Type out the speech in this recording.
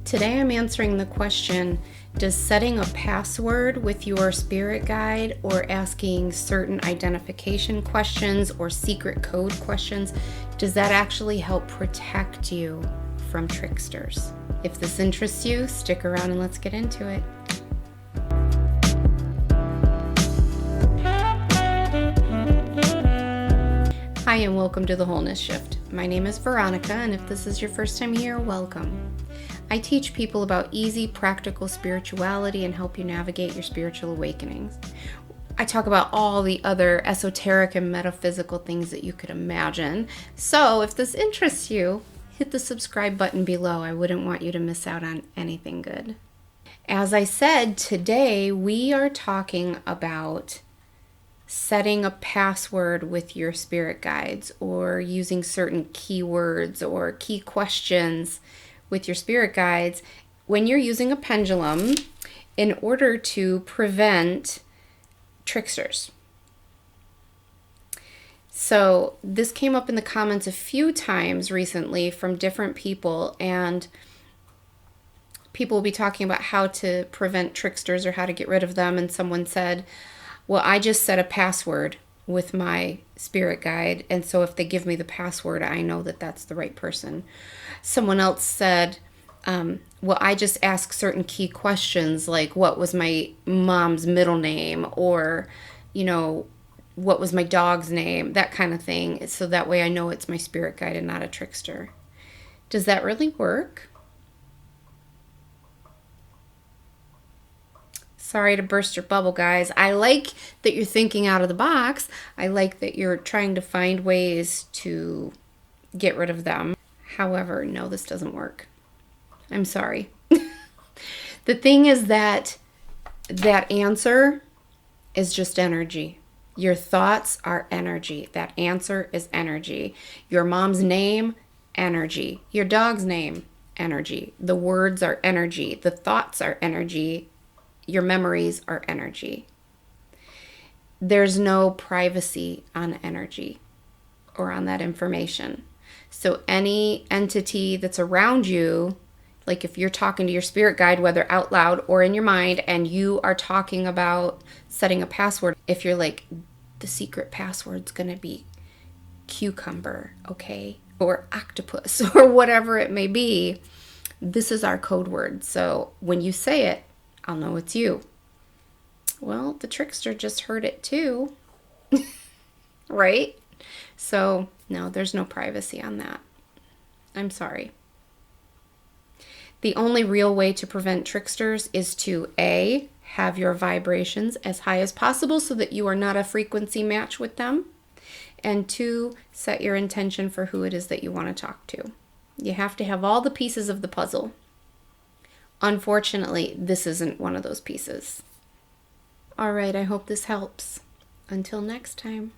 Today I'm answering the question, does setting a password with your spirit guide or asking certain identification questions or secret code questions, does that actually help protect you from tricksters? If this interests you, stick around and let's get into it. Hi and welcome to the Wholeness Shift. My name is Veronica, and if this is your first time here, welcome. I teach people about easy, practical spirituality and help you navigate your spiritual awakenings. I talk about all the other esoteric and metaphysical things that you could imagine. So if this interests you, hit the subscribe button below. I wouldn't want you to miss out on anything good. As I said, today we are talking about setting a password with your spirit guides or using certain keywords or key questions with your spirit guides when you're using a pendulum in order to prevent tricksters. So this came up in the comments a few times recently from different people, and people will be talking about how to prevent tricksters or how to get rid of them, and someone said, well, I just set a password with my spirit guide, and so if they give me the password, I know that that's the right person. Someone else said, well, I just ask certain key questions like what was my mom's middle name, or, you know, what was my dog's name, that kind of thing, so that way I know it's my spirit guide and not a trickster. Does that really work? Sorry to burst your bubble, guys. I like that you're thinking out of the box. I like that you're trying to find ways to get rid of them. However, no, this doesn't work. I'm sorry. The thing is that answer is just energy. Your thoughts are energy. That answer is energy. Your mom's name, energy. Your dog's name, energy. The words are energy. The thoughts are energy. Your memories are energy. There's no privacy on energy or on that information. So any entity that's around you, like if you're talking to your spirit guide, whether out loud or in your mind, and you are talking about setting a password, if you're like, the secret password's going to be cucumber, okay, or octopus, or whatever it may be, this is our code word. So when you say it, I'll know it's you. Well, the trickster just heard it too, right? So no, there's no privacy on that. I'm sorry. The only real way to prevent tricksters is to A, have your vibrations as high as possible so that you are not a frequency match with them, and 2, set your intention for who it is that you want to talk to. You have to have all the pieces of the puzzle. Unfortunately, this isn't one of those pieces. All right, I hope this helps. Until next time.